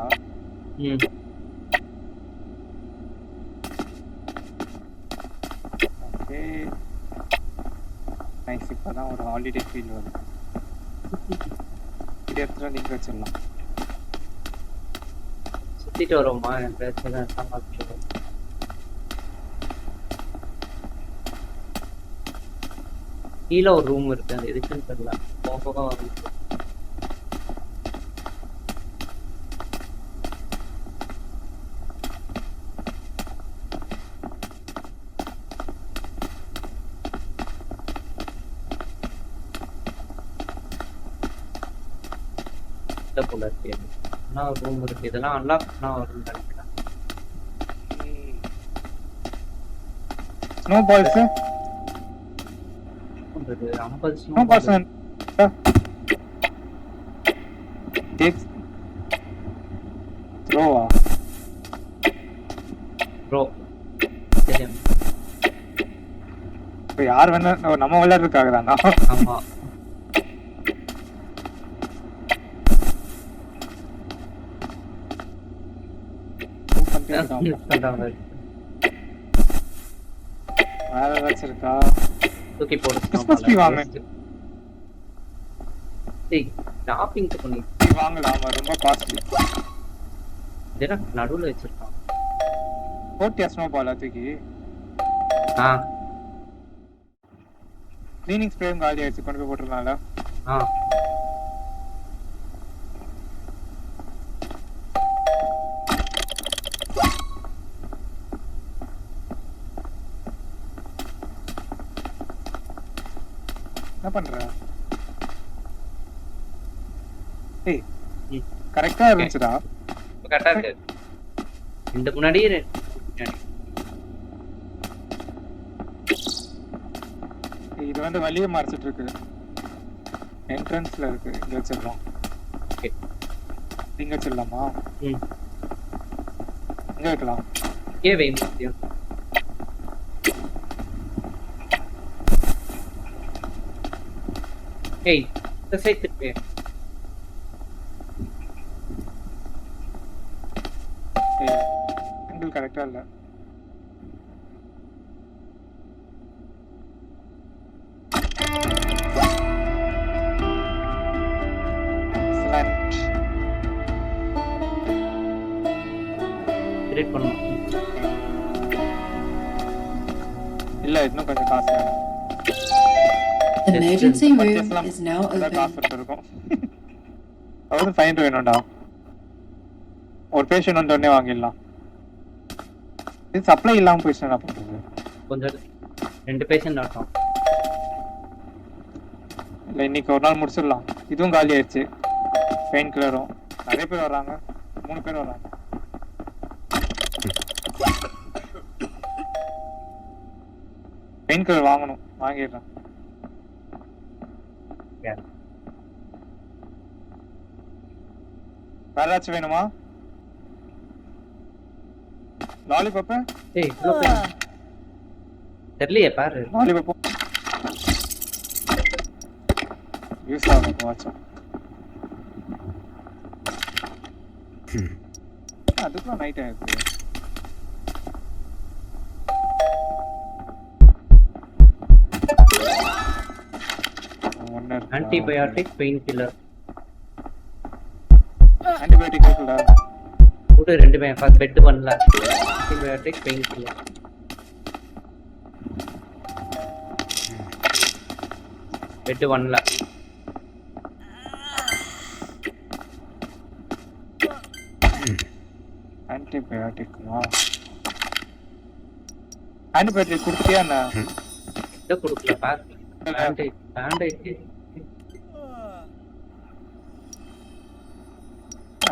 Okay nice. இப்பதான் ஒரு ஹாலிடே ஃபீல் வருது. இது எடுத்துட்டு வந்து இங்க வச்சிடலாம். சுத்திட்டு வரோமா? கீழே ஒரு ரூம் இருக்கு, அது எதுக்குன்னு தெரியல. போக வரும். போல இருக்கு. என்ன ஒரு ரூம் இருக்கு, இதெல்லாம் அன்லாக் பண்ணா வரும் நினைக்கிறேன். Snowballs 50 snowballs take த்ரோவா ப்ரோ தெரியும். இப்போ யார் வேணா நம்ம விளையாடுறதுக்காக தானா? ஆமா வேற ஏதாச்சும் இருக்கா? தூக்கி போடு. கிறிஸ்மஸ் ட்ரீ வாங்க. டேய் ஷாப்பிங் பண்ணி வாங்கலாம். ரொம்ப காஸ்ட்லி. இதெல்லாம் நடுவுல வச்சிருக்கான். போட்டியா ஸ்னோ பால் தூக்கி? க்ளீனிங் ஸ்ப்ரேயும் காலி ஆயிடுச்சு. கொண்டு போய் போட்டுருலாம்ல. என்ன பண்ற? ஏய் கரெக்ட்டா இருந்துச்சுடா. கரெக்ட்டா இருக்கு. இந்த முன்னாடியே இது வந்து வழியை மறைச்சிட்டு இருக்கு. என்ட்ரன்ஸ்ல இருக்கு. இங்க வச்சிடலாம். ஓகே இங்க வச்சிடலாமா? இங்க வைக்கலாம். வை முடியும். ஏய் இந்த சைடு திருப்பி. ஆங்கிள் கரெக்டா இல்ல. கிரியேட் பண்ணனும். இல்ல இன்னும் கொஞ்சம் காசு வேணும். The emergency room is now open. அதாவது ஃபைன் வேணும்டா. ஒரு பேஷண்ட் வந்து உடனே வாங்கிடலாம். இது சப்ளை இல்லாம போயிடுச்சு. என்ன பண்றது? கொஞ்சம் 2 பேஷண்ட் ஆட்டோம். இல்லை இன்னைக்கு ஒரு நாள் முடிச்சிடலாம். இதுவும் காலி ஆயிடுச்சு. பெயின் கில்லரும் நிறைய பேர் வர்றாங்க. 3 பேர் வர்றாங்க. பெயின் கில்லர் வாங்கணும். வாங்கிடுறேன். வேற ஏதாச்சும் வேணுமா? லாலிபாப்? ஏய் தெரியலையே பாரு. லாலிபாப் யூஸ் ஆகும் வாட்சும். அதுக்குள்ள நைட் ஆயிடுது. Antibiotic pain killer. ஆன்டிபயோட்டிக் இருக்குல்ல கூட ரெண்டுமே ஃபர்ஸ்ட் பெட் பண்ணல. Antibiotic pain killer. பெட் பண்ணல. ஆன்டிபயோட்டிக்மா ஆன்டிபயோட்டிக் கொடுத்துட்டியா என்ன? இத கொடுக்கல பாரு. பேண்டேஜ்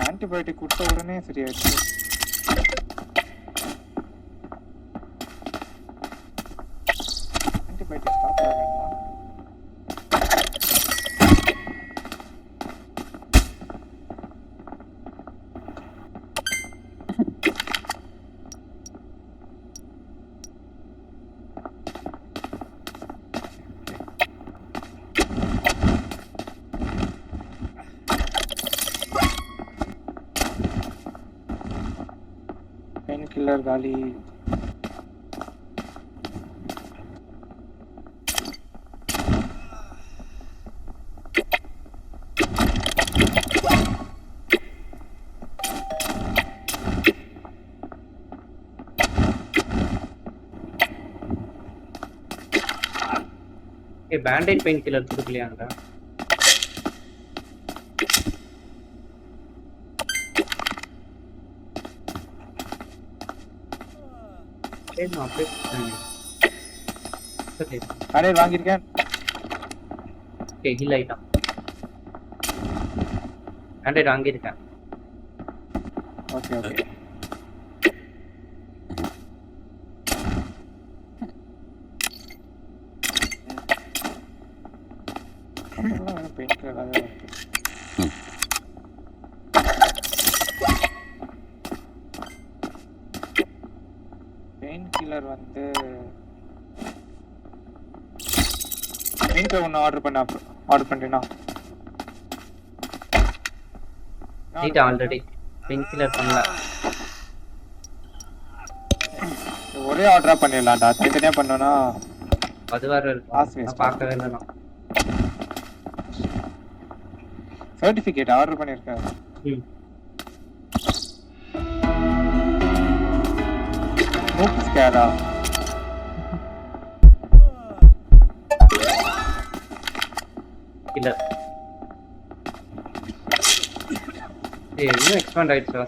ஆன்டிபயோட்டிக் கொடுத்த உடனே சரியாயிடுச்சு. ஆன்டிபயோட்டிக் சாப்பிட வேண்டாமா? பெயின் கில்லர் காலி. பேண்டேஜ் பெயின் கில்லர் கொடுக்கலையாங்க? கடையில் வாங்கியிருக்கேன். ஹீல் ஆயிட்டான். பேண்டேஜ் வாங்கியிருக்கேன். Okay okay. Pain killer painkiller வந்து பெயின் கில்லர் ஒன்று ஆர்டர் பண்ணிட்டேனா? ஆல்ரெடி பெயின் கில்லர் பண்ணல. ஒரே ஆர்டரா பண்ணிடலாம்டா. தனித்தனியா பண்ணோம்னா அது வேற பார்க்கவே இல்லை. நான் சர்டிஃபிகேட் ஆர்டர் பண்ணியிருக்கேன். மூக் ஸ்கேரா? இல்ல இன்னும் எக்ஸ்பாண்ட் ஆயிடுச்சு.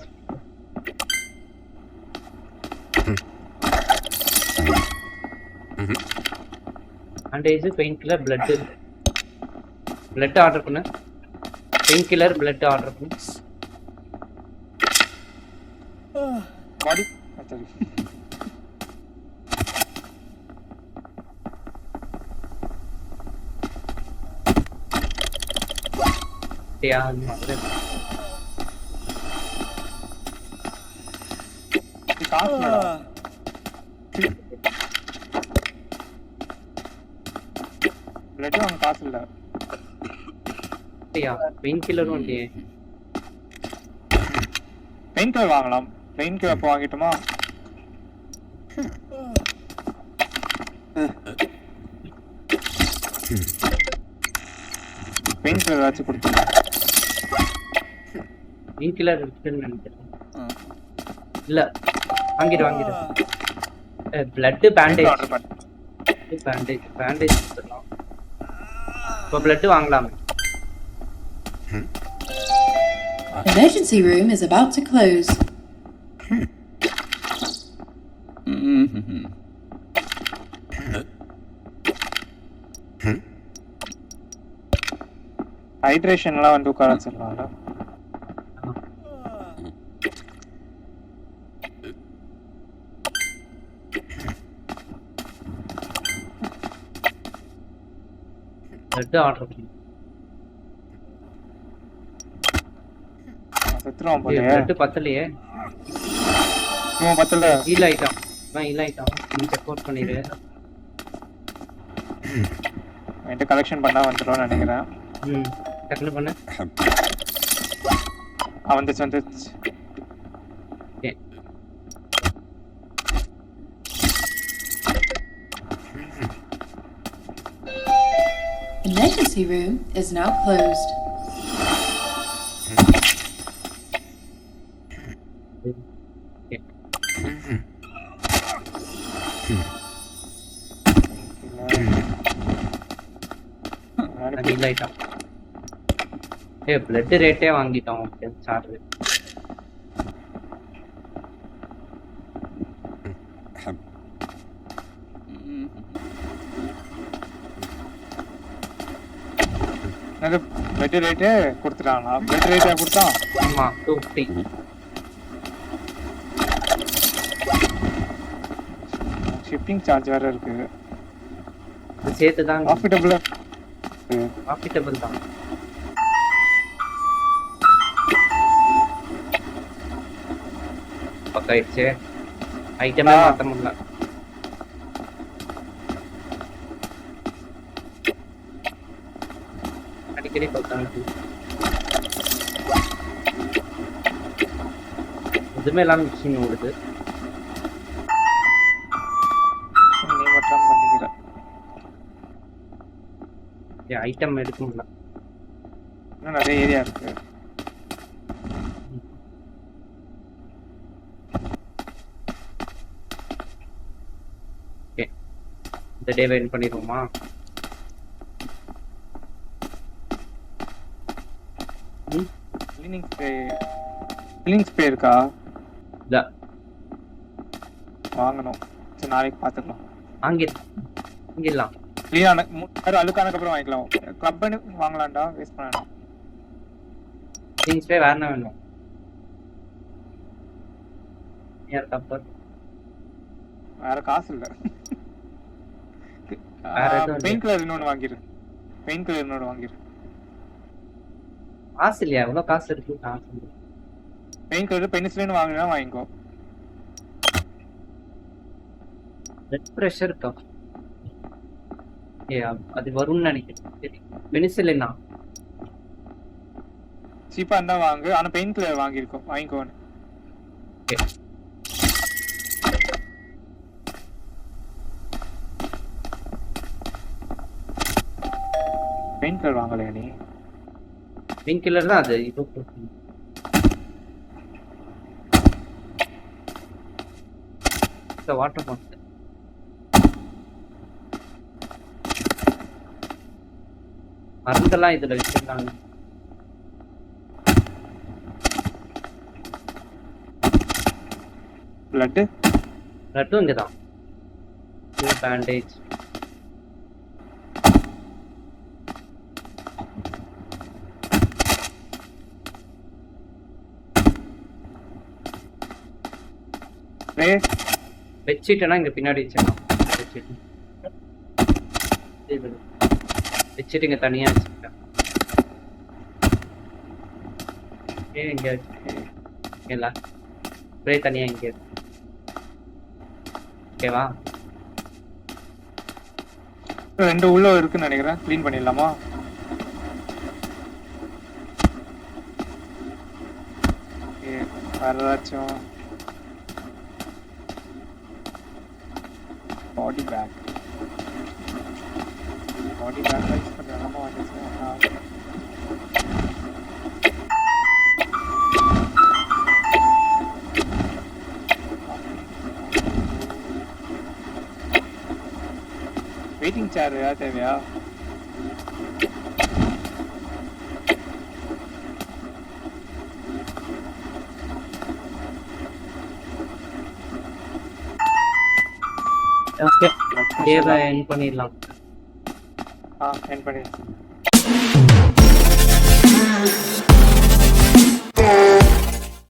Bandage pain killer blood order பண்ணு. பெயின் கில்லர் பிளட் ஆர்டர் பண்ணு. பாடி சரி. பிளட் வாங்க காசு இல்ல. பெயின் கில்லர் வந்து பெயின் கில்லர் வாங்கலாம். பெயின் கில்லர் அப்போ வாங்கிட்டோமா? பெயின் கில்லர் ஏதாச்சும் கொடுத்துருங்க. பெயின் கில்லர் இருக்குன்னு நினைக்கிறேன். இல்ல வாங்கிடு. பிளட் பேண்டேஜ் ஆர்டர் பண்ணு. பேண்டேஜ் கொடுத்துடலாம். இப்போ பிளட் வாங்கலாமே. Emergency room is about to close. ஹைட்ரேஷன்லாம் வந்து உட்கார வச்சிடலாம்ல. பிளட் ஆர்டர் பண்ணு. செத்துருவான் போலயே. பிளட் பத்தலையே. பத்தல. ஹீல் ஆயிட்டான். நீ செக் அவுட் பண்ணிடு. என்கிட்ட கலெக்ஷன் பண்ணா வந்துடும் நினைக்கிறேன். டக்குனு பண்ணு. வந்துச்சு. Okay. Emergency room is now closed. Blood ரேட்டே வாங்கிட்டோம் சார்ஜ். பெட் ரேட்டே கொடுத்துட்டாங்களா? பெட் ரேட்டா கொடுத்தான்? ஆமா 250. ஷிப்பிங் சார்ஜ் வேற இருக்கு. சேர்த்து தான் ப்ராஃபிட்டபிள் தான். பக்காயிடுச்சு. ஐட்டமே மாத்த முடியல. அடிக்கடி பார்த்தாங்க எதுவுமே எல்லாம் மிஷின் ஓடுது. நீ மட்டும் பண்ணிக்கிற ஐட்டம் எடுக்க முடியல. இன்னும் நிறைய ஏரியா இருக்கு. இந்த டே வெயிட் பண்ணிடுவோமா? கிளீனிங் ஸ்ப்ரே இருக்கா? இல்ல வாங்கணும். சரி நாளைக்கு பார்த்துக்கலாம். வாங்கிடலாம். கிளீனான அழுக்கானக்கு அப்புறம் வாங்கிக்கலாம். கிளப்னு வாங்கலாம்டா, வேஸ்ட் பண்ணணும். கிளீனிங் ஸ்ப்ரே வேற என்ன வேணும்? ஏர் கப்பர் வேற காசு இல்ல. பெயிண்ட் கலர் இன்னொன்று வாங்கிரு. காசு இல்லையா? எவ்வளவு காசு இருக்கு? காசு இல்லை. பெயிண்ட் கலர் பென்சிலின் வாங்கினா வாங்கிக்கோ. பிளட் பிரஷர் கப் அது வரும்னு நினைக்கிறேன். பென்சிலினா சீப்பா இருந்தா வாங்கு. ஆனா பெயிண்ட் கலர் வாங்கிக்கோ. பெயிண்ட் கலர் வாங்கலையா நீ? பெயின் கில்லர் தான் அது. இப்போ வாட்டர் பாட்டில் மருந்தெல்லாம் இதுல வச்சிருக்காங்க. பிளட்டும் இங்கதான். பேண்டேஜ் வச்சுட்டேன்னா இங்க பின்னாடி வச்சுட்டு இங்க தனியா வச்சுட்டேன். இங்க இல்ல ஸ்ப்ரே தனியா இங்க. ஓகேவா? 2 உள்ள இருக்குன்னு நினைக்கிறேன். க்ளீன் பண்ணிடலாமா? வேற ஏதாச்சும் பாடி பேக் யூஸ் பண்ணலாமா? வெயிட்டிங் சேர் ஏதாவது தேவையா? ஓகே, டேவை எண்ட் பண்ணிடலாம். எண்ட் பண்ணிடலாம்.